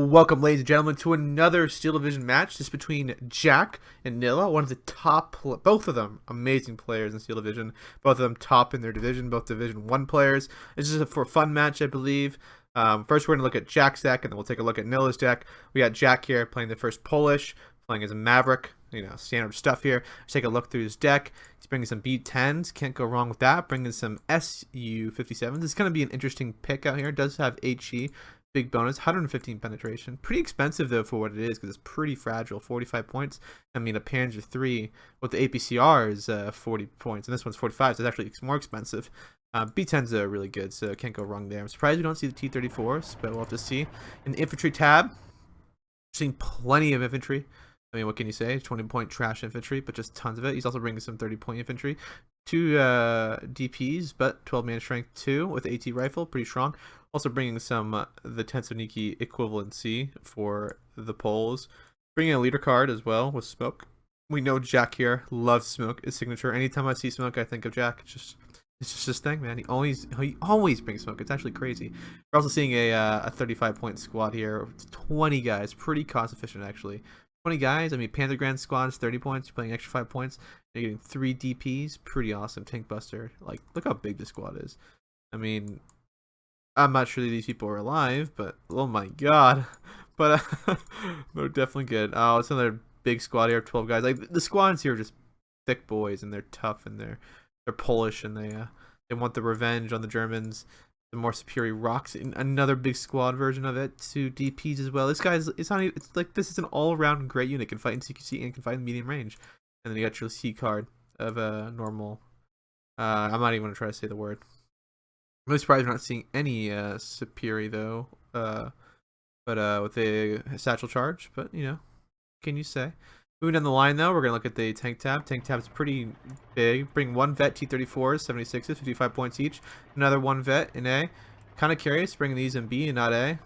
Welcome, ladies and gentlemen, to another Steel Division match. This is between Jack and Nilla, one of the top, both of them amazing players in Steel Division. Both of them top in their division, both Division 1 players. This is for a fun match, I believe. First, we're going to look at Jack's deck, and then we'll take a look at Nilla's deck. We got Jack here playing the first Polish, playing as a Maverick. You know, standard stuff here. Let's take a look through his deck. He's bringing some B10s. Can't go wrong with that. Bringing some SU57s. It's going to be an interesting pick out here. It does have HE. Big bonus, 115 penetration. Pretty expensive, though, for what it is, because it's pretty fragile. 45 points. I mean, a Panzer 3 with the APCR is 40 points, and this one's 45, so it's actually more expensive. B10s are really good, so can't go wrong there. I'm surprised we don't see the T-34s, but we'll have to see. In the infantry tab, seeing plenty of infantry. I mean, what can you say? 20-point trash infantry, but just tons of it. He's also bringing some 30-point infantry. 2 DPs, but 12-man strength 2 with AT rifle, pretty strong. Also bringing some the Tensoniki equivalency for the Poles. Bringing a leader card as well with Smoke. We know Jack here loves Smoke. His signature. Anytime I see Smoke, I think of Jack. It's just his thing, man. He always brings Smoke. It's actually crazy. We're also seeing a 35-point squad here. 20 guys. Pretty cost efficient, actually. 20 guys. I mean, Panther Grand squad is 30 points. You're playing extra 5 points. You're getting 3 DPs. Pretty awesome. Tank Buster. Like, look how big this squad is. I mean, I'm not sure that these people are alive, but oh my god. But they're definitely good. Oh, it's another big squad here of 12 guys. Like, the squads here are just thick boys, and they're tough, and they're Polish, and they want the revenge on the Germans. The more superior rocks in another big squad version of it. 2 DPs as well. This guy's it's like this is an all-around great unit. Can fight in CQC and can fight in medium range. And then you got your C card of a normal. I'm not even gonna try to say the word. I'm really surprised we're not seeing any superior though. But with a satchel charge. But you know, can you say? Moving down the line though, we're gonna look at the tank tab. Tank tab is pretty big. Bring 1 vet T-34s, 76s, 55 points each. Another 1 vet in A. Kind of curious, bringing these in B and not A.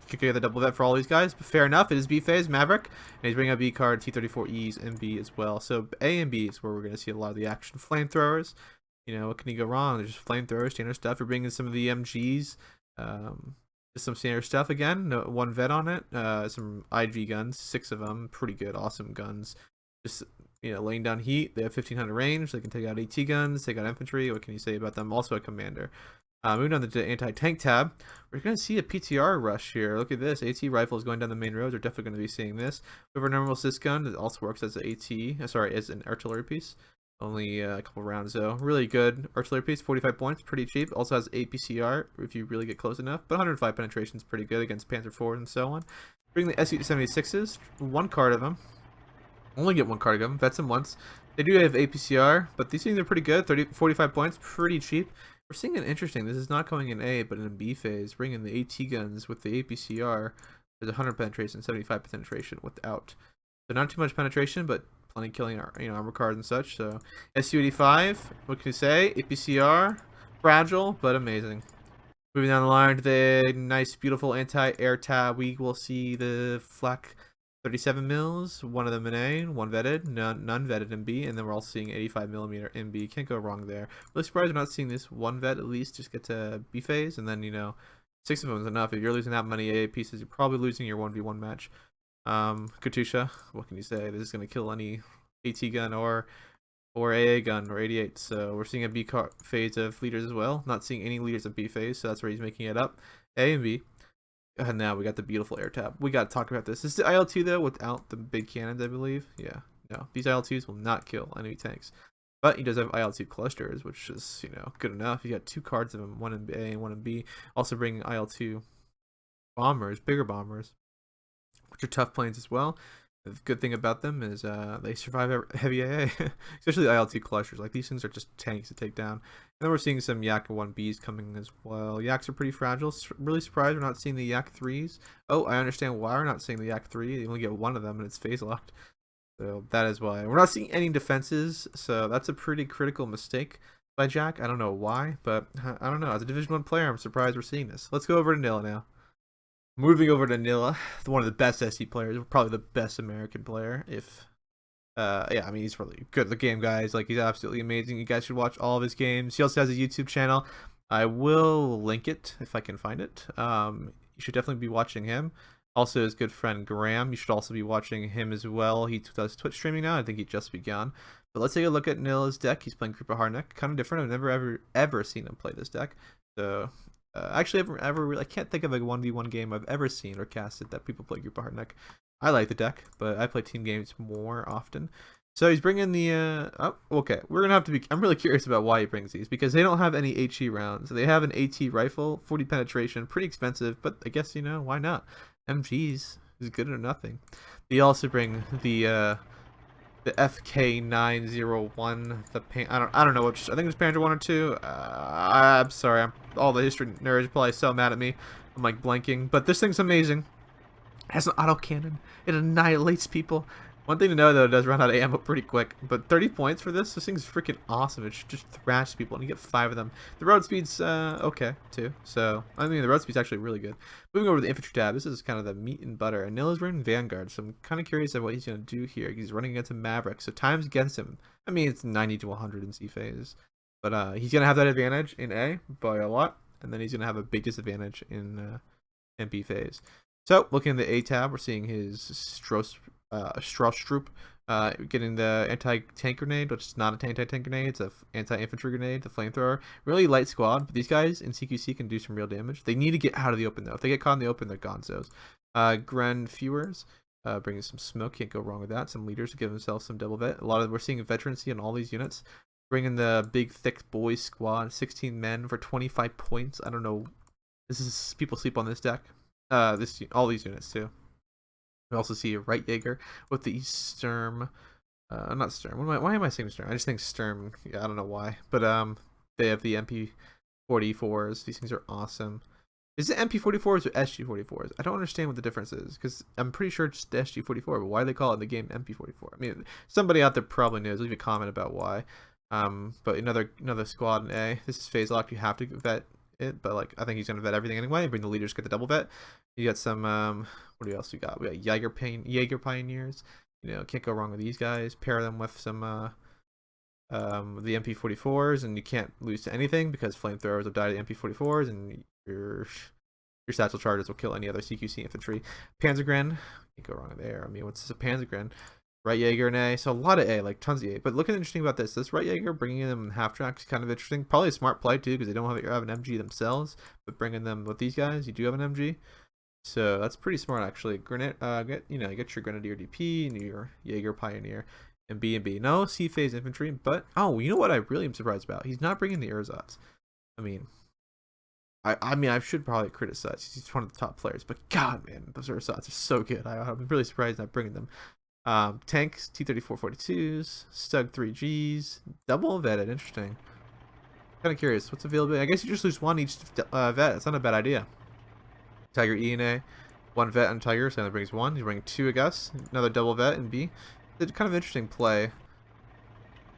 Could get the double vet for all these guys, but fair enough. It is B phase, Maverick, and he's bringing a B card, T-34Es and B as well. So A and B is where we're gonna see a lot of the action. Flamethrowers. You know, what can you go wrong? There's just flamethrowers, standard stuff. We're bringing some of the MGs. Just some standard stuff again. No, 1 vet on it. Some IG guns, 6 of them, pretty good, awesome guns. Just, you know, laying down heat. They have 1500 range. They can take out AT guns. Take out infantry. What can you say about them? Also a commander. Moving on to the anti-tank tab, we're going to see a PTR rush here. Look at this. AT rifles going down the main roads. We're definitely going to be seeing this. We have our normal sys gun. It also works as an as an artillery piece. Only a couple rounds though. Really good artillery piece, 45 points, pretty cheap. Also has APCR if you really get close enough, but 105 penetration is pretty good against Panzer IV and so on. Bring the SU-76s, 1 card of them. Only get 1 card of them. Vets them once. They do have APCR, but these things are pretty good. 45 points, pretty cheap. We're seeing an interesting. This is not going in A, but in B phase. Bringing the AT guns with the APCR. There's 100 penetration, 75 penetration without. So not too much penetration, but plenty killing our armor cards and such. So SU-85, what can you say? APCR, fragile but amazing. Moving down the line to the nice, beautiful anti-air tab, we will see the flak 37 mils, 1 of them in A, 1 vetted, none vetted in B, and then we're also seeing 85mm in B. Can't go wrong there. Really surprised we're not seeing this 1 vet at least. Just get to B phase, and then 6 of them is enough. If you're losing that many AA pieces, you're probably losing your 1v1 match. Katusha, what can you say? This is going to kill any AT gun or AA gun or 88. So we're seeing a B phase of leaders as well. Not seeing any leaders of B phase, so that's where he's making it up. A and B. And now we got the beautiful air tab. We got to talk about this. This is the IL-2 though, without the big cannons, I believe. Yeah, no, these IL-2s will not kill enemy tanks. But he does have IL-2 clusters, which is, good enough. You got 2 cards of them, 1 in A and 1 in B. Also bringing IL-2 bombers, bigger bombers, which are tough planes as well. The good thing about them is they survive heavy AA, especially the IL-2 clusters. Like, these things are just tanks to take down. And then we're seeing some Yak 1Bs coming as well. Yaks are pretty fragile. Really surprised we're not seeing the Yak 3s. Oh, I understand why we're not seeing the Yak 3. You only get 1 of them and it's phase locked. So that is why. We're not seeing any defenses, so that's a pretty critical mistake by Jack. I don't know why, but I don't know. As a Division 1 player, I'm surprised we're seeing this. Let's go over to Nilla now. Moving over to Nilla, one of the best SC players, probably the best American player. Yeah, I mean, he's really good at the game, guys. Like, he's absolutely amazing. You guys should watch all of his games. He also has a YouTube channel. I will link it if I can find it. You should definitely be watching him. Also, his good friend Graham. You should also be watching him as well. He does Twitch streaming now. I think he just begun. But let's take a look at Nilla's deck. He's playing Creep of Hardneck. Kind of different. I've never ever seen him play this deck. So actually, ever really, I can't think of a 1v1 game I've ever seen or casted that people play Group of Hardneck. I like the deck, but I play team games more often. So he's bringing the oh, okay. We're gonna have to be. I'm really curious about why he brings these because they don't have any HE rounds. They have an AT rifle, 40 penetration, pretty expensive, but I guess why not? MGs is good or nothing. They also bring the FK901. I don't know which. I think it's Panzer 1 or 2. I'm sorry. All the history nerds are probably so mad at me. I'm like blanking, but this thing's amazing. It has an autocannon. It annihilates people. One thing to know though, it does run out of ammo pretty quick. But 30 points for this thing's freaking awesome. It should just thrash people, and you get 5 of them. The road speed's okay too. So I mean, the road speed's actually really good. Moving over to the infantry tab, this is kind of the meat and butter. And Nilla's running Vanguard, so I'm kind of curious of what he's gonna do here. He's running against a Maverick, so times against him. I mean, it's 90 to 100 in C phase, but he's gonna have that advantage in A by a lot, and then he's gonna have a big disadvantage in B phase. So, looking at the A tab, we're seeing his Strauss-Troop getting the anti-tank grenade, which is not an anti-tank grenade, it's an anti-infantry grenade, the flamethrower. Really light squad, but these guys in CQC can do some real damage. They need to get out of the open, though. If they get caught in the open, they're gonzos. Gren Fewers, bringing some smoke, can't go wrong with that. Some leaders to give themselves some double vet. We're seeing veterancy in all these units. Bringing the big, thick boys squad, 16 men for 25 points. I don't know. People sleep on this deck. All these units too. We also see a right Jaeger with the Sturm, not Sturm. Why am I saying Sturm? I just think Sturm. Yeah, I don't know why, but they have the MP44s. These things are awesome. Is it MP44s or SG44s? I don't understand what the difference is because I'm pretty sure it's the SG44, but why they call it in the game MP44? I mean, somebody out there probably knows. Leave a comment about why. But another squad in A. This is phase locked. You have to vet it, but like I think he's gonna vet everything anyway. Bring the leaders, get the double vet. You got some what else we got? We got Jaeger Pioneers. Can't go wrong with these guys. Pair them with some the MP44s, and you can't lose to anything because flamethrowers will die to the MP44s, and your satchel charges will kill any other CQC infantry. Panzergren, can't go wrong there. I mean, what's this? A Panzergren. Right Jaeger and A, so a lot of A, like tons of A. But looking interesting about this right Jaeger, bringing them in half track is kind of interesting. Probably a smart play too, because they don't have an MG themselves, but bringing them with these guys, you do have an MG, so that's pretty smart actually. Get your Grenadier DP and your Jaeger Pioneer, and B. No C phase infantry, but you know what I really am surprised about? He's not bringing the Erzats. I mean, I should probably criticize. He's one of the top players, but God, man, those Erzats are so good. I'm really surprised not bringing them. Tanks, T-3442s, Stug 3Gs, double vetted, interesting. Kind of curious, what's available? I guess you just lose one each vet, it's not a bad idea. Tiger E and A, one vet on Tiger, so that brings one. You bring 2 I guess, another double vet in B. It's kind of interesting play.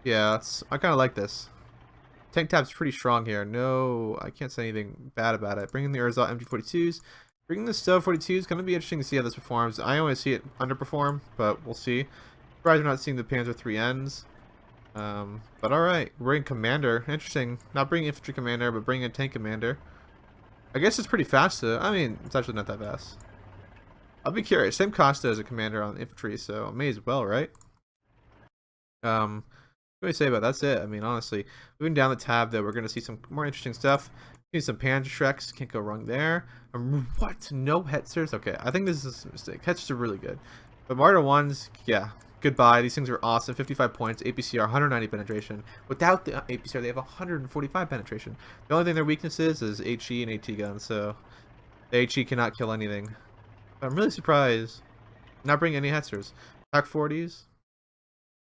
Yeah, I kind of like this. Tank tab's pretty strong here. No, I can't say anything bad about it. Bringing the Erzat MG42s. Bringing the Stove 42 is going to be interesting to see how this performs. I always see it underperform, but we'll see. Surprised we're not seeing the Panzer 3Ns. But alright, we're bringing Commander. Interesting. Not bringing Infantry Commander, but bringing a Tank Commander. I guess it's pretty fast, though. I mean, it's actually not that fast. I'll be curious. Same cost as a Commander on Infantry, so may as well, right? What do I say about that's it? I mean, honestly, moving down the tab, though, we're going to see some more interesting stuff. Some Panzer Shreks, can't go wrong there. What? No Hetzers? Okay, I think this is a mistake. Hetzers are really good. But Martyr 1s, yeah, goodbye. These things are awesome. 55 points, APCR, 190 penetration. Without the APCR, they have 145 penetration. The only thing their weakness is HE and AT guns, so the HE cannot kill anything. But I'm really surprised not bringing any Hetzers. Pack 40s?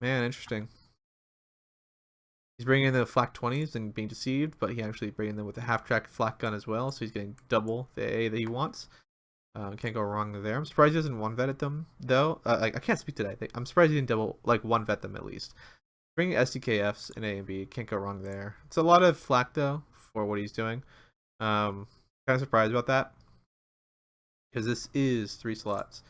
Man, interesting. He's bringing in the flak 20s and being deceived, but he actually bringing them with a half-track flak gun as well, so he's getting double the A that he wants. Can't go wrong there. I'm surprised he doesn't one-vet them, though. I can't speak to that. I'm surprised he didn't one-vet them at least. Bringing SDKFs in A and B, can't go wrong there. It's a lot of flak, though, for what he's doing. Kind of surprised about that, because this is 3 slots.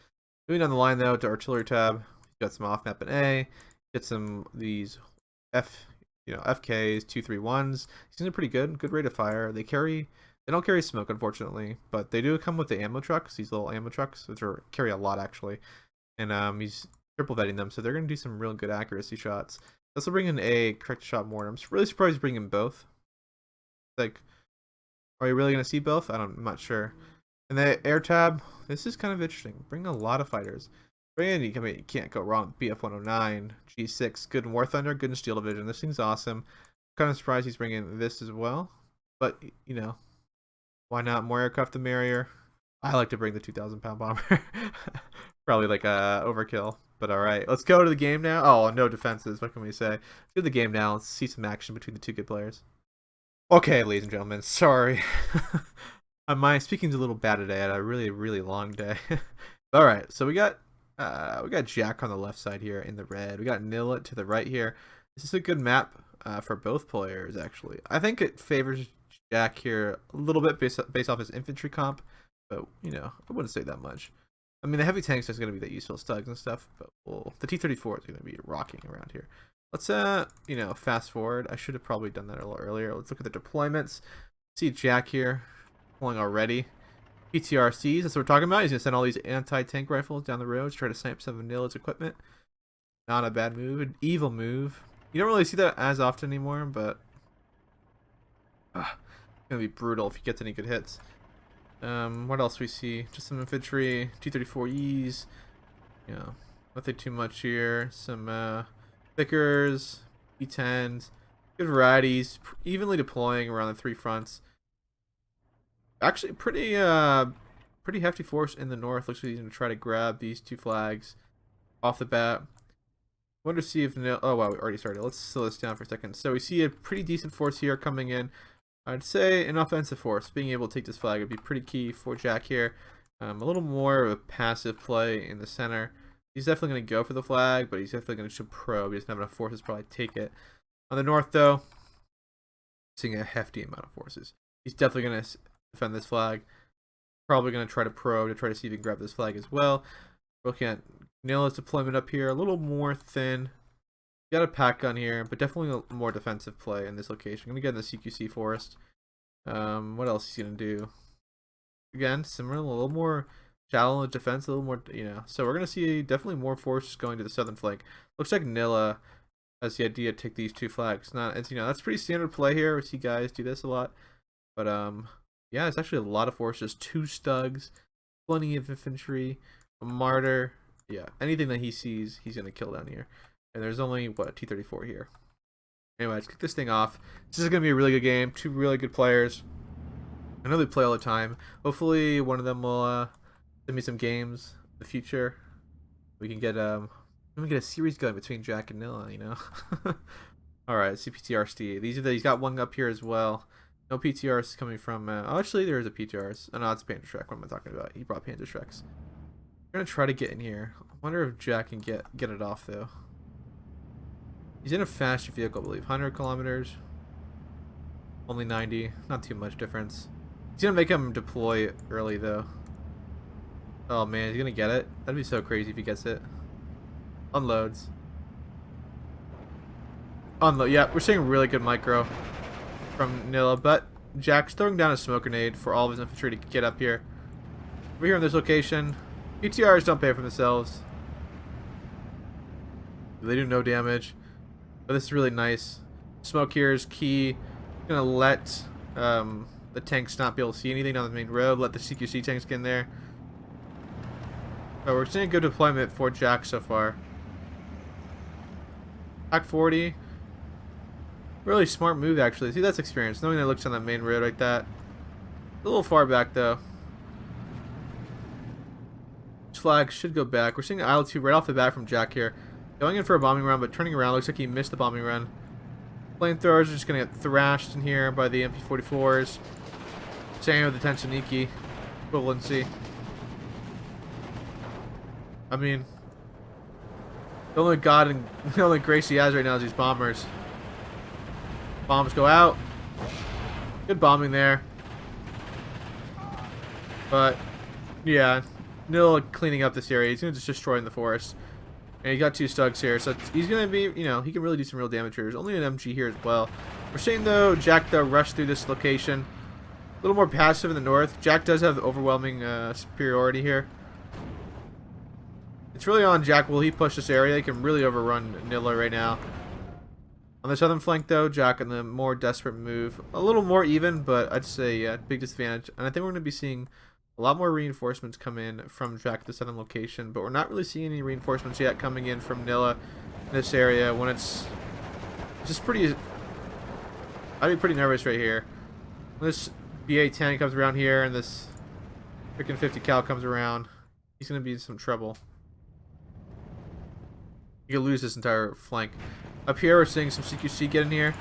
Moving down the line, though, to Artillery tab. Got some off-map in A. Get some these FKs, 231s. These are pretty good rate of fire. They carry They don't carry smoke, unfortunately, but they do come with the ammo trucks, these little ammo trucks, which carry a lot, actually. And he's triple vetting them, so they're going to do some real good accuracy shots. This will bring in a correct shot mortar. I'm really surprised he's bringing both. Like, are you really going to see both? I'm not sure. And the air tab, this is kind of interesting. Bring a lot of fighters. Bring in, I mean, you can't go wrong. BF-109, G6, good in War Thunder, good in Steel Division. This thing's awesome. Kind of surprised he's bringing this as well. But, you know, why not? More aircraft the merrier. I like to bring the 2,000-pound bomber. Probably like a overkill. But alright, let's go to the game now. Oh, no defenses. What can we say? Let's go to the game now. Let's see some action between the two good players. Okay, ladies and gentlemen. Sorry. My speaking's a little bad today. I had a really, really long day. Alright, so we got Jack on the left side here in the red. We got Nilla to the right here. This is a good map for both players, actually. I think it favors Jack here a little bit based off his infantry comp, but, you know, I wouldn't say that much. I mean, the heavy tanks is going to be that useful stugs and stuff, but the T-34 is going to be rocking around here. Let's, you know, fast forward. I should have probably done that a little earlier. Let's look at the deployments. See Jack here deploying already. PTRCs, that's what we're talking about. He's going to send all these anti-tank rifles down the road to try to snipe some of Nilla's equipment. Not a bad move. An evil move. You don't really see that as often anymore, but it's going to be brutal if he gets any good hits. What else we see? Just some infantry, T-34Es. You know, nothing too much here. Some Vickers, E-10s, good varieties, evenly deploying around the three fronts. Actually, pretty hefty force in the north. Looks like he's gonna try to grab these two flags off the bat. Wonder to see if oh wow, we already started. Let's slow this down for a second. So we see a pretty decent force here coming in. I'd say an offensive force. Being able to take this flag would be pretty key for Jack here. A little more of a passive play in the center. He's definitely going to go for the flag, but he's definitely going to probe. He doesn't have enough forces to probably take it. On the north, though, seeing a hefty amount of forces. He's definitely going to defend this flag. Probably going to try to probe to try to see if he can grab this flag as well. Looking at Nilla's deployment up here, a little more thin. Got a pack gun here, but definitely a more defensive play in this location. I'm going to get in the CQC forest. What else is he going to do? Again, similar, a little more shallow defense, a little more, you know. So we're going to see definitely more forces going to the southern flank. Looks like Nilla has the idea to take these two flags. Not, it's, you know, that's pretty standard play here. We see guys do this a lot. But, yeah, it's actually a lot of forces. 2 stugs, plenty of infantry, a martyr. Yeah, anything that he sees, he's going to kill down here. And there's only, what, T-34 here. Anyway, let's kick this thing off. This is going to be a really good game. 2 really good players. I know they play all the time. Hopefully one of them will send me some games in the future. We can get a series going between Jack and Nilla, you know. Alright, CPTRC. He's got one up here as well. No PTRs coming from oh, actually there is a PTRs. Oh no, it's Panda Shrek. What am I talking about? He brought Panda Shreks. I'm gonna try to get in here. I wonder if Jack can get it off though. He's in a faster vehicle, I believe. 100 kilometers. Only 90. Not too much difference. He's gonna make him deploy early though. Oh man, he's gonna get it? That'd be so crazy if he gets it. Unloads. Unload. Yeah, we're seeing really good micro from Nilla, but Jack's throwing down a smoke grenade for all of his infantry to get up here. We're here in this location. PTRs don't pay for themselves. They do no damage. But this is really nice. Smoke here is key. Gonna let the tanks not be able to see anything on the main road. Let the CQC tanks get in there. So we're seeing a good deployment for Jack so far. Pack 40. Really smart move actually. See, that's experience. Knowing that it looks on that main road like that. A little far back though. This flag should go back. We're seeing IL-2 right off the bat from Jack here. Going in for a bombing run, but turning around. Looks like he missed the bombing run. Flamethrowers are just going to get thrashed in here by the MP44s. Same with the Tensioniki equivalency. I mean, the only god and the only grace he has right now is these bombers. Bombs go out. Good bombing there. But, yeah, Nilla cleaning up this area. He's going to just destroy the forest. And he got 2 stugs here, so he's going to be, you know, he can really do some real damage here. There's only an MG here as well. We're seeing, though, Jack, though, rush through this location. A little more passive in the north. Jack does have overwhelming superiority here. It's really on Jack. Will he push this area? He can really overrun Nilla right now. On the southern flank, though, Jack in the more desperate move. A little more even, but I'd say, yeah, big disadvantage. And I think we're going to be seeing a lot more reinforcements come in from Jack at the southern location, but we're not really seeing any reinforcements yet coming in from Nilla in this area when it's just pretty... I'd be pretty nervous right here. When this BA-10 comes around here and this freaking 50 cal comes around, he's going to be in some trouble. You could lose this entire flank. Up here, we're seeing some CQC get in here.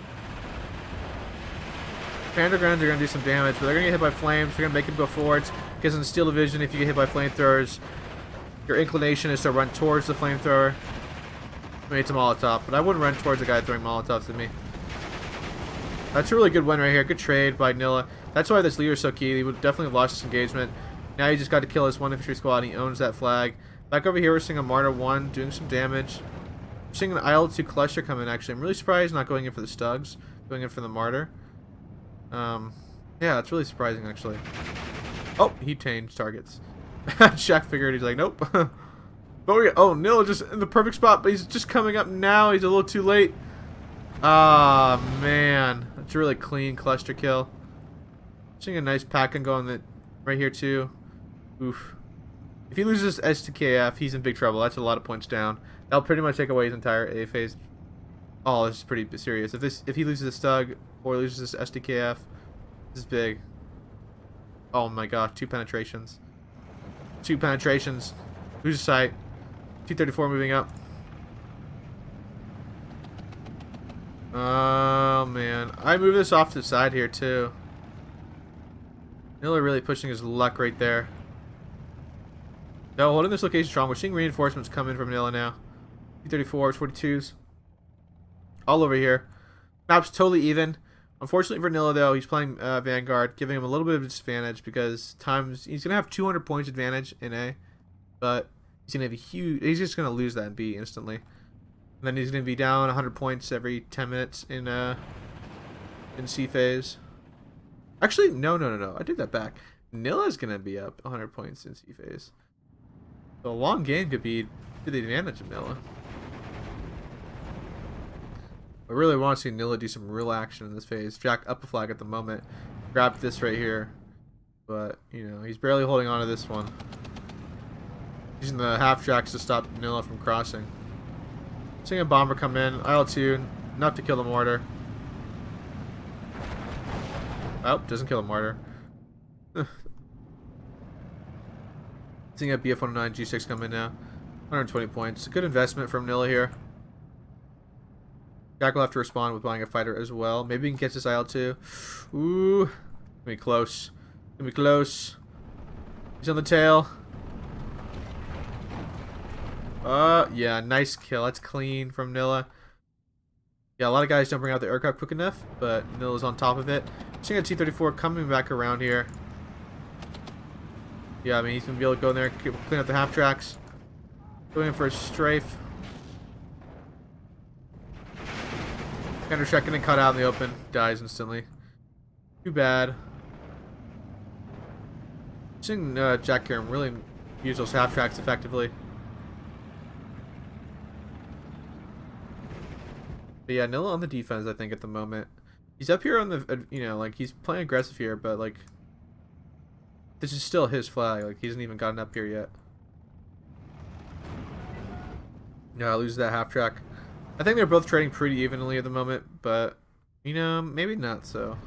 Undergrounds are going to do some damage, but they're going to get hit by flames. They're going to make them go forwards. Because in the Steel Division, if you get hit by flamethrowers, your inclination is to run towards the flamethrower. I mean, it's a Molotov, but I wouldn't run towards a guy throwing Molotovs at me. That's a really good win right here. Good trade by Nilla. That's why this leader is so key. He would definitely have lost his engagement. Now he just got to kill his one infantry squad, and he owns that flag. Back over here, we're seeing a Martyr 1 doing some damage. We're seeing an IL-2 cluster come in, actually. I'm really surprised not going in for the Stugs, going in for the Martyr. Yeah, that's really surprising, actually. Oh, he changed targets. Jack figured, he's like, nope. But oh, Nilla just in the perfect spot, but he's just coming up now. He's a little too late. Ah, man. That's a really clean cluster kill. Seeing a nice pack-in going right here, too. Oof. If he loses STKF, he's in big trouble. That's a lot of points down. That'll pretty much take away his entire A phase. Oh, this is pretty serious. If he loses the Stug or loses this STKF, this is big. Oh my god, 2 penetrations. 2 penetrations. Lose sight. 234 moving up. Oh man. I move this off to the side here too. Nilla really pushing his luck right there. No, holding this location strong. We're seeing reinforcements come in from Nilla now. 234s, 42s. All over here. Map's totally even. Unfortunately for Nilla, though, he's playing Vanguard, giving him a little bit of a disadvantage because he's going to have 200 points advantage in A, but he's going to have a huge... He's just going to lose that in B instantly. And then he's going to be down 100 points every 10 minutes in C phase. Actually, no. I take that back. Nilla's going to be up 100 points in C phase. So a long game could be to the advantage of Nilla. I really want to see Nilla do some real action in this phase. Jack up a flag at the moment. Grab this right here. But, you know, he's barely holding on to this one. Using the half tracks to stop Nilla from crossing. Seeing a bomber come in. IL-2. Enough to kill the mortar. Oh, doesn't kill the mortar. Seeing a BF-109 G6 come in now. 120 points. A good investment from Nilla here. Jack will have to respond with buying a fighter as well. Maybe he can catch this IL-2. Ooh. Gonna be close. Gonna be close. He's on the tail. Yeah, nice kill. That's clean from Nilla. Yeah, a lot of guys don't bring out the aircraft quick enough, but Nilla's on top of it. Seeing a T-34 coming back around here. Yeah, I mean, he's gonna be able to go in there, clean up the half tracks. Going in for a strafe. Counter-check getting cut out in the open. Dies instantly. Too bad. Seeing Jack Karam really use those half tracks effectively. But yeah, Nilla on the defense, I think, at the moment. He's up here on the, you know, like, he's playing aggressive here, but, like, this is still his flag. Like, he hasn't even gotten up here yet. No, I lose that half track. I think they're both trading pretty evenly at the moment, but, you know, maybe not so.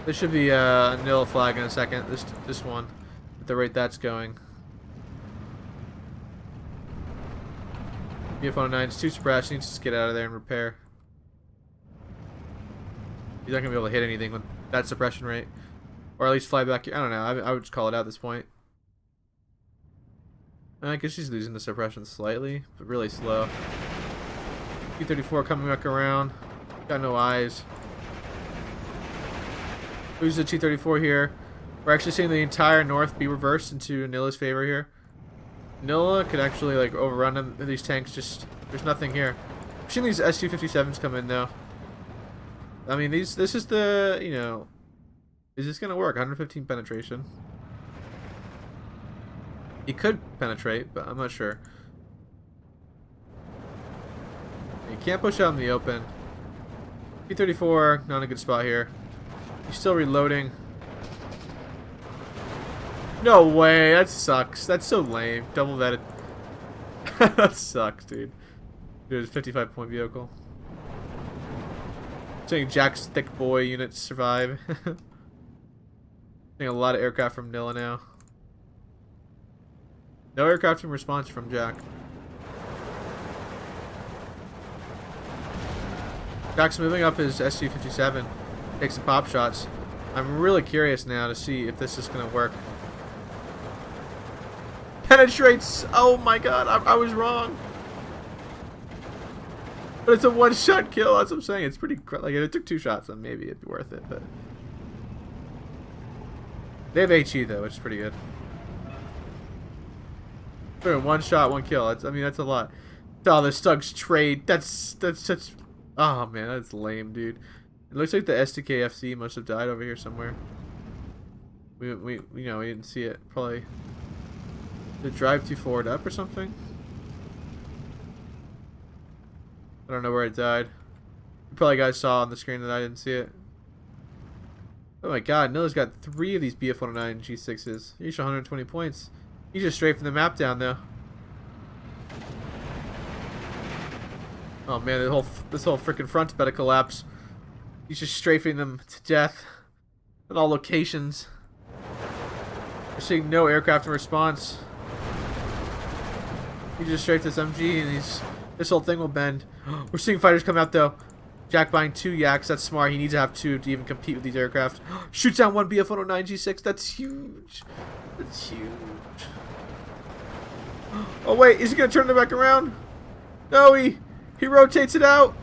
This should be a Nilla flag in a second, this one, at the rate that's going. BF-109 is too suppressed, he needs to just get out of there and repair. He's not going to be able to hit anything with that suppression rate. Or at least fly back here. I don't know, I would just call it out at this point. I guess she's losing the suppression slightly, but really slow. T-34 coming back around. Got no eyes. Lose the T-34 here. We're actually seeing the entire north be reversed into Nilla's favor here. Nilla could actually like overrun them. These tanks just... There's nothing here. We're seeing these Su-57s come in now. I mean, this is the, you know, is this gonna work? 115 penetration. He could penetrate, but I'm not sure. You can't push out in the open. P-34, not in a good spot here. He's still reloading. No way, that sucks. That's so lame. Double vetted. That sucks, dude. Dude, it's a 55-point vehicle. Seeing Jack's thick boy units survive. Seeing a lot of aircraft from Nilla now. No aircraft in response from Jack. Jack's moving up his SU-57. Take some pop shots. I'm really curious now to see if this is going to work. Penetrates! Oh my god, I was wrong. But it's a one-shot kill, that's what I'm saying. It's pretty, like, if it took 2 shots, then maybe it'd be worth it, but... They have HE, though, which is pretty good. Boom, 1 shot, 1 kill. That's, I mean, that's a lot. Oh, the Stugs trade. That's such... Oh, man, that's lame, dude. It looks like the SDKFC must have died over here somewhere. We you know, we didn't see it. Probably... Did it drive too forward up or something? I don't know where it died. You probably guys saw on the screen that I didn't see it. Oh my god, Nilla's got 3 of these BF-109 G6s. Each 120 points. He's just straight from the map down though. Oh man, this whole freaking front's about to collapse. He's just strafing them to death at all locations. We're seeing no aircraft in response. He just strafed this MG and this whole thing will bend. We're seeing fighters come out though. Jack buying 2 Yaks, that's smart. He needs to have 2 to even compete with these aircraft. Shoots down 1 BF-109 G6, that's huge. That's huge. Oh wait, is he gonna turn it back around? No, he rotates it out.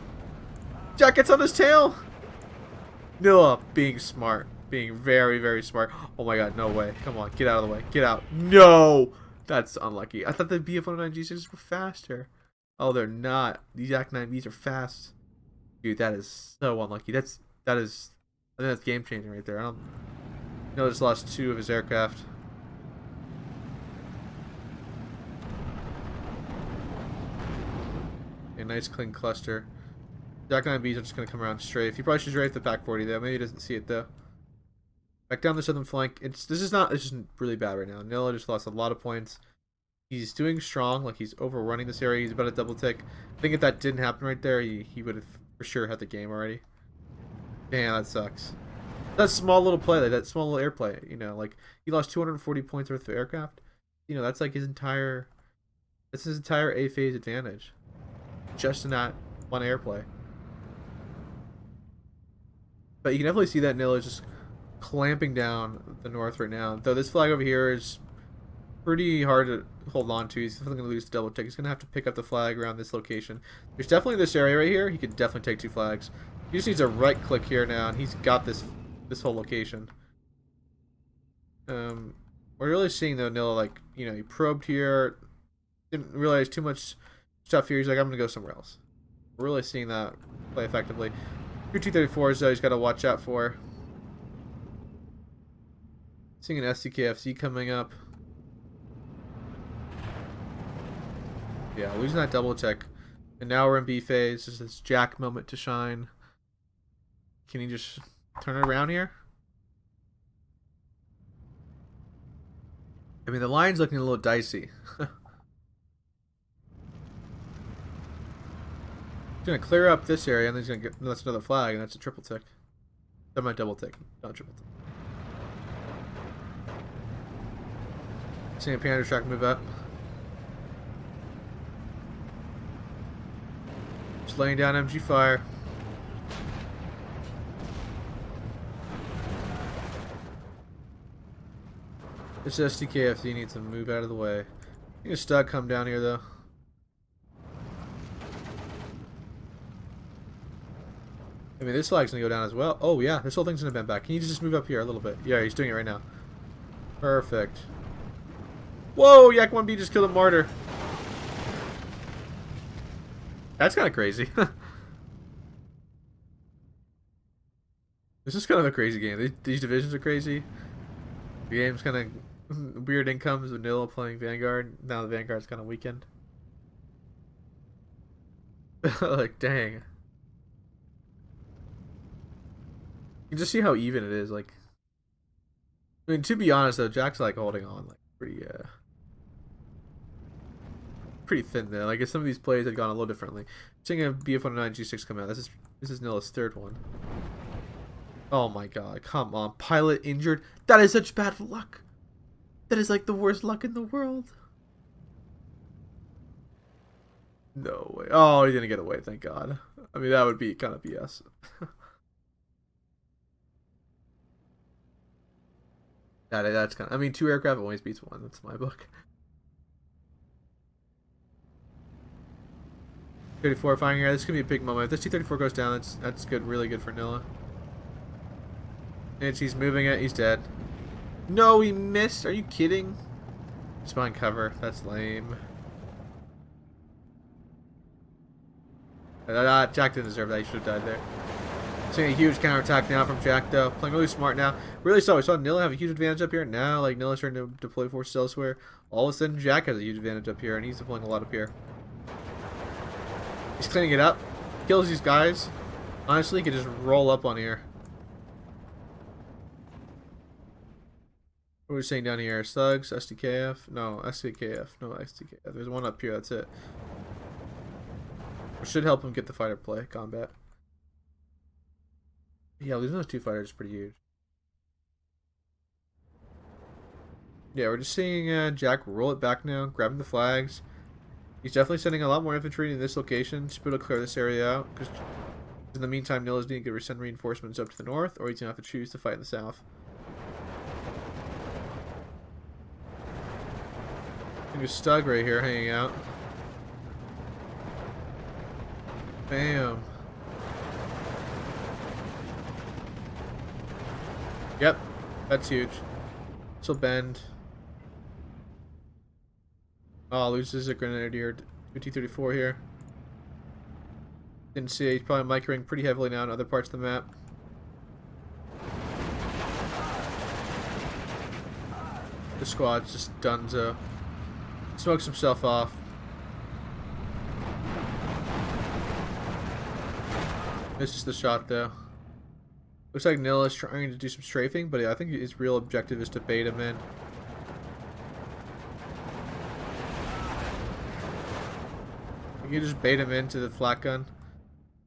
Jack gets on his tail. Nilla being smart. Being very, very smart. Oh my god, no way. Come on, get out of the way. Get out. No! That's unlucky. I thought the BF-109 G6s were faster. Oh, they're not. These Ak-9Bs are fast. Dude, that is so unlucky. That is... I think that's game-changing right there. I don't... Nilla just lost 2 of his aircraft. A nice clean cluster. The Ak-9Bs are just going to come around strafe. He probably should strafe the Pack 40 though. Maybe he doesn't see it though. Back down the southern flank. This is really bad right now. Nilla just lost a lot of points. He's doing strong, like he's overrunning this area. He's about to double tick. I think if that didn't happen right there, he would have for sure had the game already. Damn, that sucks. That small little play, like that small little airplay, you know, like he lost 240 points worth of aircraft. You know, that's like his entire A phase advantage. Just in that one airplay. But you can definitely see that Nilla is just clamping down the north right now. Though this flag over here is pretty hard to hold on to. He's definitely going to lose the double tick. He's going to have to pick up the flag around this location. There's definitely this area right here. He could definitely take 2 flags. He just needs a right click here now, and he's got this whole location. We're really seeing though Nilla, like, you know, he probed here, didn't realize too much stuff here. He's like, I'm going to go somewhere else. We're really seeing that play effectively. 234s though, he's got to watch out for. Seeing an SCKFC coming up. Yeah, losing that double check. And now we're in B phase. This is this Jack moment to shine. Can he just turn it around here? I mean, the line's looking a little dicey. He's going to clear up this area, and then he's going to get... That's another flag, and that's a triple tick. That might double tick, not triple tick. Seeing a Panther track move up. Just laying down MG fire. This SDKFC needs to move out of the way. I think a Stug come down here though. I mean, this flag's gonna go down as well. Oh yeah, this whole thing's gonna bend back. Can you just move up here a little bit? Yeah, he's doing it right now. Perfect. Whoa, Yak 1B just killed a martyr. That's kind of crazy. This is kind of a crazy game. These divisions are crazy. The game's kind of weird incomes with Nilla playing Vanguard. Now the Vanguard's kind of weakened. Like, dang. You can just see how even it is. Like, I mean, to be honest though, Jack's like holding on like pretty thin there. Like, if some of these plays had gone a little differently. Seeing a BF-109 G6 come out. This is Nilla's third one. Oh my god, come on. Pilot injured. That is such bad luck. That is like the worst luck in the world. No way. Oh, he didn't get away, thank god. I mean, that would be kind of BS. That's kind of, I mean, 2 aircraft always beats 1. That's my book. 34 firing here. This could be a big moment. If this T-34 goes down, that's good, really good for Nilla. And he's moving it. He's dead. No, he missed. Are you kidding? He's behind cover. That's lame. Jack didn't deserve that. He should have died there. Seeing a huge counterattack now from Jack, though. Playing really smart now. Really saw. We saw Nilla have a huge advantage up here. Now, like, Nilla's starting to deploy forces elsewhere. All of a sudden, Jack has a huge advantage up here, and he's deploying a lot up here. He's cleaning it up. Kills these guys. Honestly, he could just roll up on here. What are we saying down here? Slugs, SDKF? No, SDKF. No, SDKF. There's one up here. That's it. It should help him get the fighter play combat. Yeah, losing those 2 fighters is pretty huge. Yeah, we're just seeing Jack roll it back now, grabbing the flags. He's definitely sending a lot more infantry in this location. He's able to clear this area out. Because in the meantime, Nilla's needing to send reinforcements up to the north, or he's going to have to choose to fight in the south. There's Stug right here hanging out. Bam. Yep, that's huge. So bend. Oh, loses a grenadier. T-34 here. Didn't see it. He's probably microing pretty heavily now in other parts of the map. The squad's just donezo. Smokes himself off. Misses the shot though. Looks like Nilla is trying to do some strafing, but I think his real objective is to bait him in. You can just bait him into the flat gun.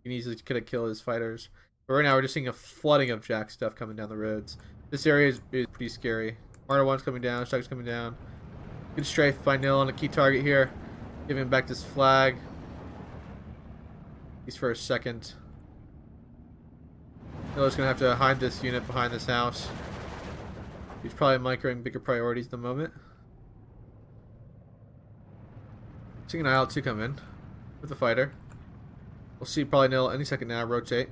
You can easily kill his fighters. But right now we're just seeing a flooding of Jack stuff coming down the roads. This area is pretty scary. Marta 1's coming down, Stug's coming down. Good strafe by Nilla on a key target here. Giving him back this flag. He's for a second. Nilla's gonna have to hide this unit behind this house. He's probably microing bigger priorities at the moment. Seeing an IL-2 come in with the fighter. We'll see probably Nilla any second now. Rotate.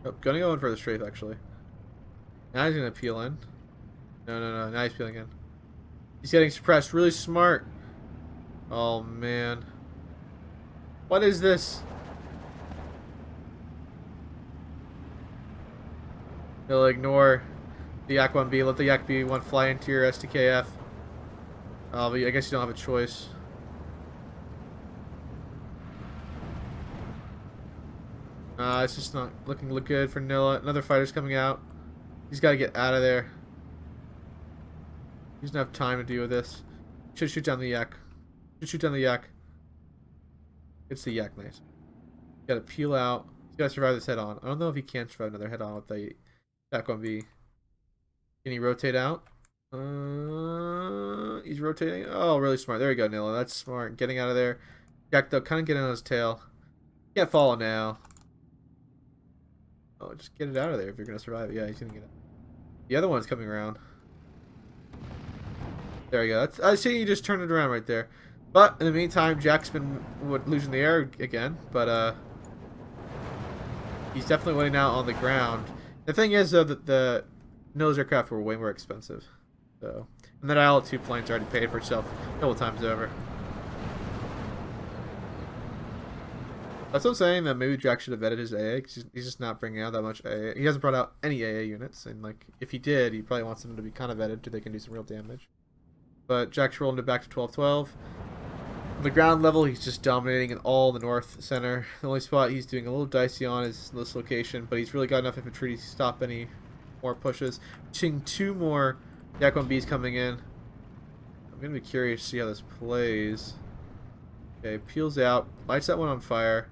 Oh, gonna go in for the strafe actually. Now he's gonna peel in. No. Now he's peeling in. He's getting suppressed. Really smart. Oh man. What is this? They'll ignore the Yak-1B. Let the Yak-B1 fly into your STKF. But I guess you don't have a choice. It's just not looking good for Nilla. Another fighter's coming out. He's got to get out of there. He doesn't have time to deal with this. Should shoot down the Yak. Should shoot down the Yak. It's the Yak, nice. Got to peel out. He's got to survive this head on. I don't know if he can survive another head on with the Yak-1B. Can he rotate out? He's rotating. Oh, really smart. There we go, Nilla. That's smart. Getting out of there. Jack, though, kind of getting on his tail. Can't follow now. Oh, just get it out of there if you're going to survive. Yeah, he's going to get it. The other one's coming around. There we go. I see you just turned it around right there. But in the meantime, Jack's been losing the air again. But he's definitely winning out on the ground. The thing is, though, that the Nilla's aircraft were way more expensive. So, and that IL-2 plane's already paid for itself a couple times over. That's what I'm saying, that maybe Jack should have vetted his AA, because he's just not bringing out that much AA. He hasn't brought out any AA units, and like if he did, he probably wants them to be kind of vetted so they can do some real damage. But Jack's rolling it back to 12-12. On the ground level, he's just dominating in all the north center. The only spot he's doing a little dicey on is this location, but he's really got enough infantry to stop any more pushes. Seeing 2 more Yak 1Bs coming in. I'm going to be curious to see how this plays. Okay, peels out, lights that one on fire.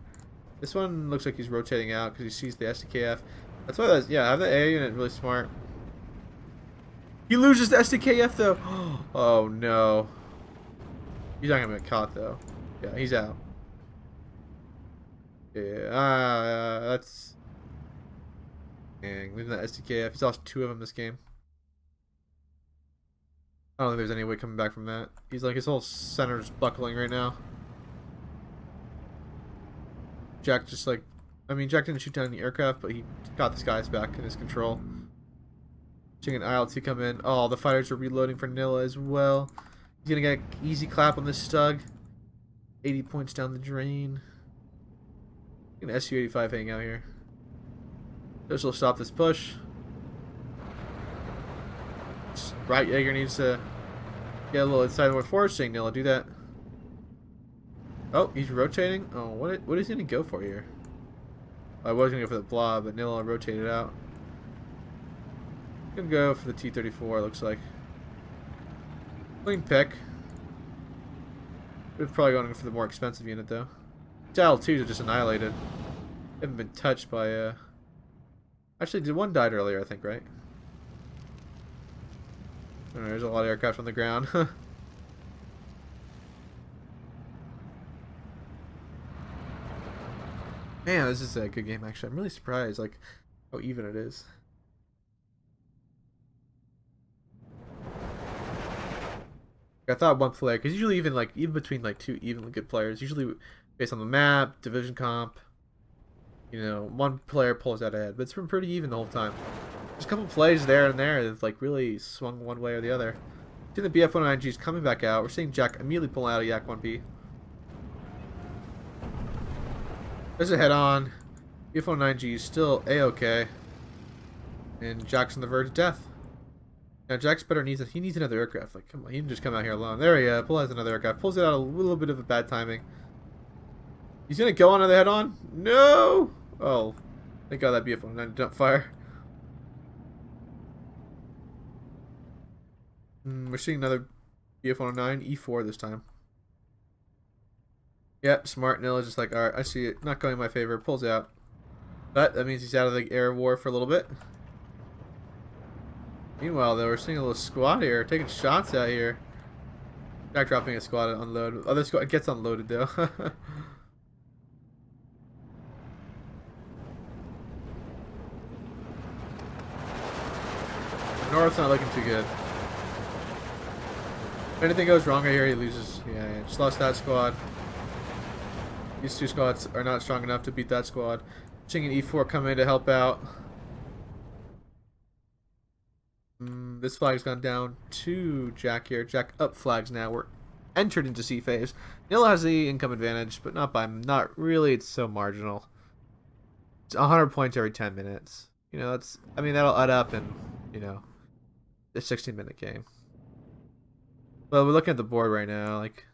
This one looks like he's rotating out because he sees the SDKF. That's why that's, yeah, have the A unit really smart. He loses the SDKF though. Oh no. He's not gonna get caught though. Yeah, he's out. Yeah, that's... Dang, losing that SDKF. He's lost 2 of them this game. I don't think there's any way coming back from that. He's like, his whole center's buckling right now. Jack just like... I mean, Jack didn't shoot down any aircraft, but he got the skies back in his control. Seeing an IL-2 come in. Oh, the fighters are reloading for Nilla as well. He's gonna get an easy clap on this Stug. 80 points down the drain. An SU-85 hanging out here. This will stop this push. Right, Jaeger needs to get a little inside the forcing Nilla. Do that. Oh, he's rotating. Oh, what is he gonna go for here? I was gonna go for the blob, but Nilla rotated out. Gonna go for the T-34. Looks like clean pick. We're probably going for the more expensive unit though. IL-2s are just annihilated. They haven't been touched by. Actually, did one died earlier? I think, right? Oh, there's a lot of aircraft on the ground. Man, this is a good game. Actually, I'm really surprised, like how even it is. I thought one player, because usually even between like 2 evenly good players, usually based on the map, division comp, you know, one player pulls out ahead. But it's been pretty even the whole time. There's a couple plays there and there that's like really swung one way or the other. Seeing the BF-109G is coming back out. We're seeing Jack immediately pulling out a Yak 1B. There's a head-on. BF-109G is still A-okay. And Jack's on the verge of death. Now Jack's better needs it. He needs another aircraft. Like, come on, he didn't just come out here alone. There he pulls out another aircraft. Pulls it out a little bit of a bad timing. He's gonna go on another head-on. No! Oh, thank God that BF-109 didn't fire. We're seeing another BF-109 E4 this time. Yep, smart. Nilla just like, alright, I see it. Not going in my favor. Pulls out. But that means he's out of the air war for a little bit. Meanwhile, though, we're seeing a little squad here, taking shots out here. Jack dropping a squad to unload. Other squad gets unloaded, though. North's not looking too good. If anything goes wrong right here, he loses. Yeah, just lost that squad. These 2 squads are not strong enough to beat that squad. Seeing an E4 come in to help out. This flag's gone down to Jack here. Jack up flags now. We're entered into C phase. Nilla has the income advantage, but not really. It's so marginal. It's 100 points every 10 minutes. You know, that's, I mean, that'll add up in, you know, a 16-minute game. Well, we're looking at the board right now. Like,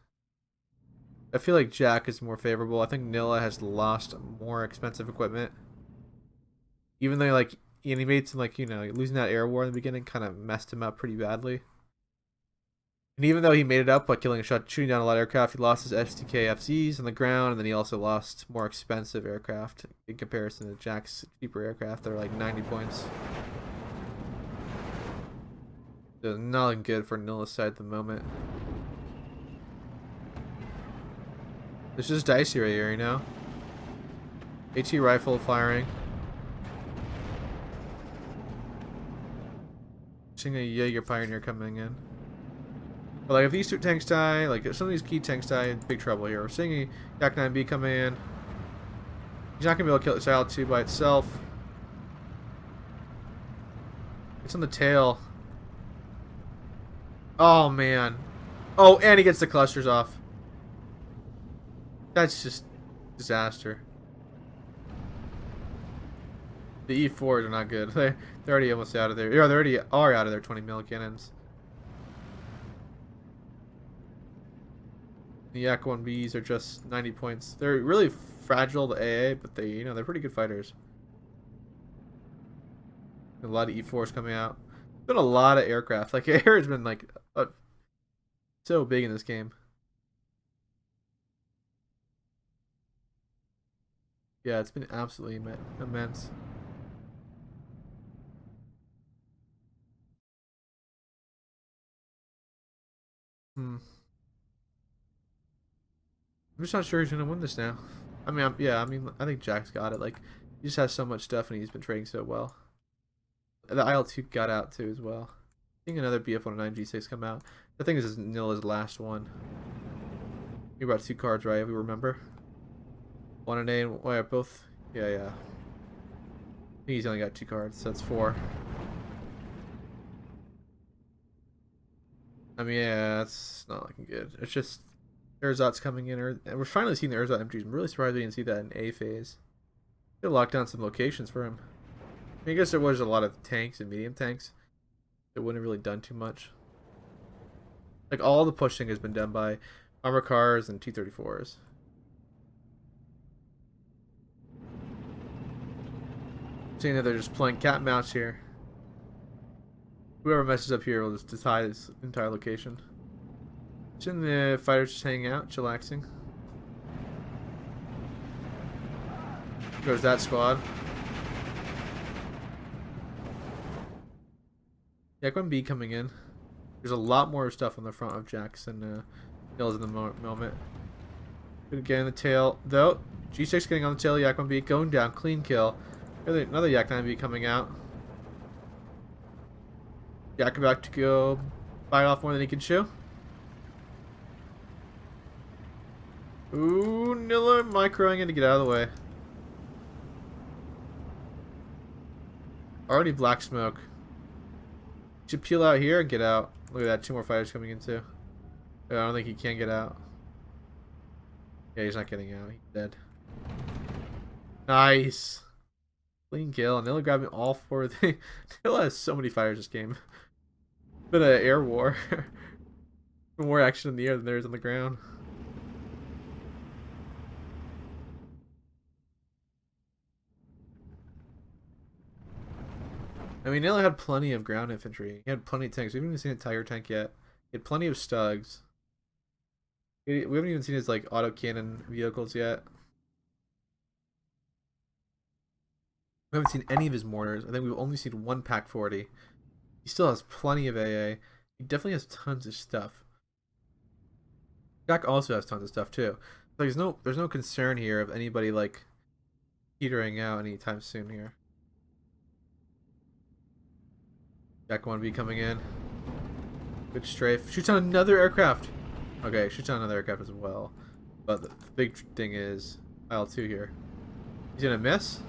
I feel like Jack is more favorable. I think Nilla has lost more expensive equipment. Even though, like, and he made some, like, you know, losing that air war in the beginning kind of messed him up pretty badly. And even though he made it up by shooting down a lot of aircraft, he lost his SDKFZs on the ground, and then he also lost more expensive aircraft in comparison to Jack's cheaper aircraft that are like 90 points. So not looking good for Nilla's side at the moment. It's just dicey right here, you know? AT rifle firing. Seeing a Jaeger Pioneer coming in. But like if these 2 tanks die, like if some of these key tanks die, in big trouble here. We're seeing a Yak 9B come in. He's not gonna be able to kill this IL-2 by itself. It's on the tail. Oh man. Oh, and he gets the clusters off. That's just disaster. The E4s are not good. They're already almost out of there. Yeah, they already are out of their 20 mil cannons. The Yak 1Bs are just 90 points. They're really fragile to AA, but they're pretty good fighters. A lot of E4s coming out. Been a lot of aircraft. Like air has been like so big in this game. Yeah, it's been absolutely immense. Hmm. I'm just not sure he's gonna win this now. I mean, yeah, I mean, I think Jack's got it. Like, he just has so much stuff, and he's been trading so well. The IL-2 got out too as well. I think another BF-109 G6 come out. The thing is Nilla's last one. We brought 2 cards, right? If we remember. 1 and A, and yeah, both. Yeah, yeah. I think he's only got 2 cards, so that's 4. I mean, yeah, it's not looking good. It's just Erzat's coming in, and we're finally seeing the Erzat MGs. I'm really surprised we didn't see that in A phase. They locked down some locations for him. I mean, I guess there was a lot of tanks and medium tanks. It wouldn't have really done too much. Like, all the pushing has been done by armor cars and T-34s. Seeing that they're just playing cat and mouse here. Whoever messes up here will just decide this entire location. Shouldn't the fighters just hang out, chillaxing? Goes that squad. Yak 1B coming in. There's a lot more stuff on the front of Jack's than Nilla's in the moment. Good get in the tail, though. G6 getting on the tail, Yak 1B going down, clean kill. Another Yak 9B coming out. Yak about to go bite off more than he can chew. Ooh, Nilla microing in to get out of the way. Already black smoke. Should peel out here and get out. Look at that, 2 more fighters coming in too. I don't think he can get out. Yeah, he's not getting out. He's dead. Nice. Clean kill. Nilla grabbing all 4 of the... Nilla has so many fighters this game. Been an air war. More action in the air than there is on the ground. I mean, Nilla had plenty of ground infantry. He had plenty of tanks. We haven't even seen a Tiger tank yet. He had plenty of Stugs. We haven't even seen his like autocannon vehicles yet. We haven't seen any of his mortars. I think we've only seen 1 Pack 40. He still has plenty of AA. He definitely has tons of stuff. Jack also has tons of stuff too. Like, there's no concern here of anybody like petering out anytime soon here. Jack 1B coming in. Good strafe. Shoots on another aircraft. Okay, shoots on another aircraft as well. But the big thing is IL-2 here. He's gonna miss.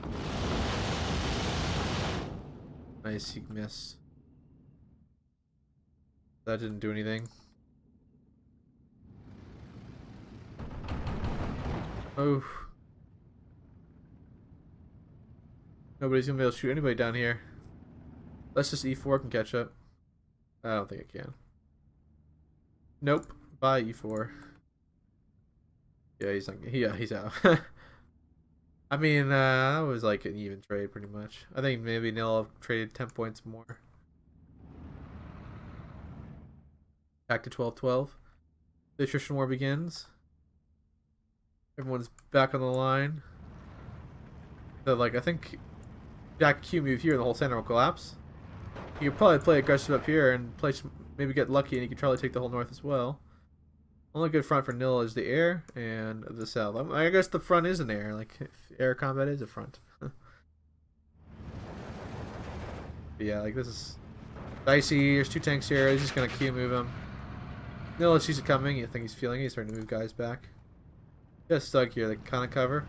Nice, he missed. That didn't do anything. Oh. Nobody's gonna be able to shoot anybody down here. Let's just E4 can catch up. I don't think it can. Nope. Bye, E4. Yeah, he's out. I mean, that was like an even trade pretty much. I think maybe Nilla traded 10 points more. Back to 12-12. The attrition war begins. Everyone's back on the line. So, like, I think Jack Q move here and the whole center will collapse. You could probably play aggressive up here and play maybe get lucky, and you could probably take the whole north as well. Only good front for Nilla is the air and the south. I guess the front is an air. Like, if air combat is a front. Yeah, like, this is dicey. There's 2 tanks here. He's just going to Q move him. Nilla sees it coming. You think he's feeling it. He's starting to move guys back. Just stuck here. They kind of cover.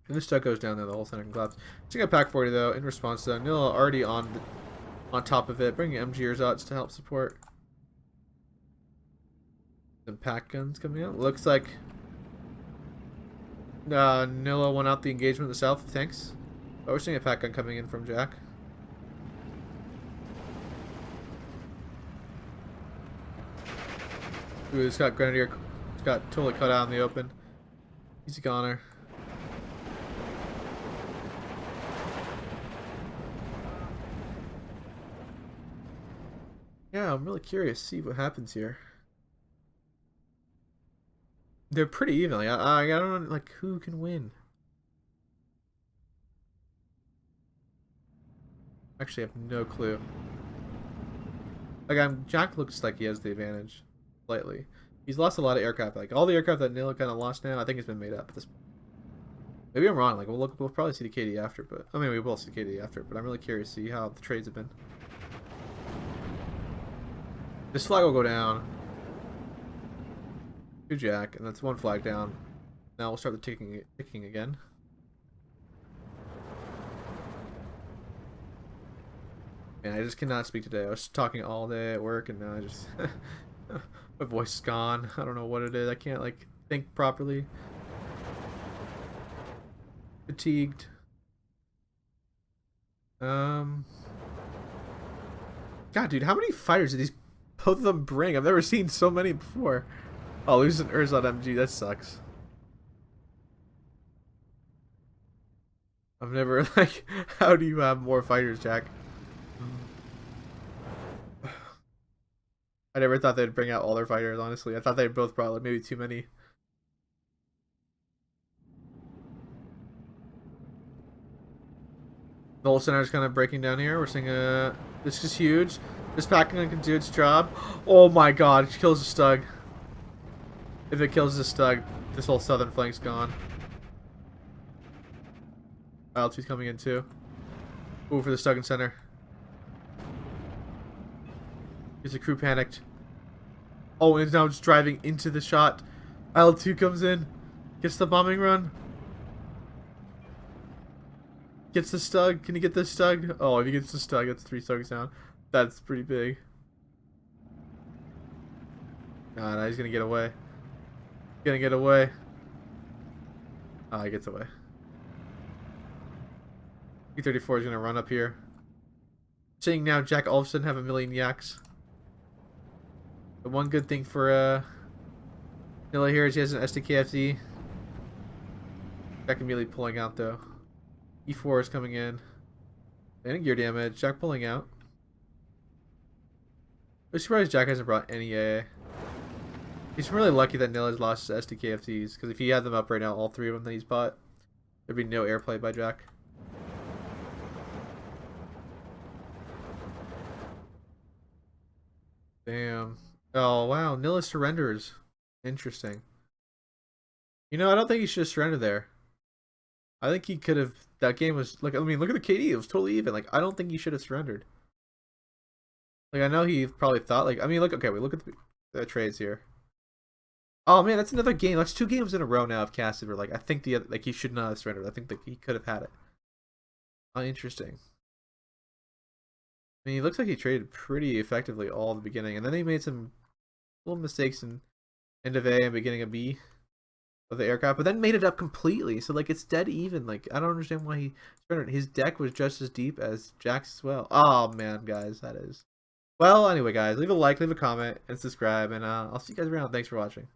And this stuck goes down there. The whole center can collapse. He's got Pack 40, though, in response to that. Nilla already on top of it. Bringing MGers out to help support. Some pack guns coming out. Looks like Nilla won out the engagement in the south. Thanks. Oh, we're seeing a pack gun coming in from Jack. Ooh, it's got Grenadier. It's got totally cut out in the open. He's a goner. Yeah, I'm really curious to see what happens here. They're pretty even. Like, I don't know, like, who can win. Actually, I have no clue. Like, Jack looks like he has the advantage, slightly. He's lost a lot of aircraft. Like, all the aircraft that Nilla kind of lost now, I think it's been made up at this point. Maybe I'm wrong. Like, we'll probably see the KD after, but I mean, we will see the KD after. But I'm really curious to see how the trades have been. This flag will go down. To Jack, and that's one flag down. Now we'll start the ticking again. Man, I just cannot speak today. I was talking all day at work, and now I just my voice is gone. I don't know what it is. I can't like think properly. Fatigued. God, dude, how many fighters did both of them bring? I've never seen so many before. Oh, losing Urzon MG, that sucks. I've never, like, how do you have more fighters, Jack? I never thought they'd bring out all their fighters, honestly. I thought they both brought, like, maybe too many. The whole center is kind of breaking down here. We're seeing this is huge. This packing can do its job. Oh my god, it kills the Stug. If it kills the Stug, this whole southern flank's gone. IL-2's coming in too. Ooh, for the Stug and center. Is the crew panicked? Oh, and it's now just driving into the shot. IL-2 comes in. Gets the bombing run. Gets the Stug. Can he get the Stug? Oh, if he gets the Stug, that's 3 Stugs down. That's pretty big. Nah, he's gonna get away. Gonna get away. Ah, he gets away. P-34 is gonna run up here. Seeing now Jack all of a sudden have a million yaks. The one good thing for Nilla here is he has an SDKFZ. Jack immediately pulling out though. E4 is coming in. And gear damage. Jack pulling out. I'm surprised Jack hasn't brought any AA. He's really lucky that Nilla's lost his SDKFZs, because if he had them up right now, all 3 of them that he's bought, there'd be no airplay by Jack. Damn. Oh, wow. Nilla surrenders. Interesting. You know, I don't think he should have surrendered there. I think he could have... That game was... Like, I mean, look at the KD. It was totally even. Like, I don't think he should have surrendered. Like, I know he probably thought... Like, I mean, look... Okay, we look at the trades here. Oh, man, that's another game. That's 2 games in a row now of casted where, like, I think the other... Like, he should not have surrendered. I think that he could have had it. Oh, interesting. I mean, he looks like he traded pretty effectively all at the beginning. And then he made some little mistakes in end of A and beginning of B of the aircraft, but then made it up completely. So, like, it's dead even. Like, I don't understand why he surrendered. His deck was just as deep as Jack's as well. Oh, man, guys, that is. Well, anyway, guys, leave a like, leave a comment, and subscribe, and I'll see you guys around. Thanks for watching.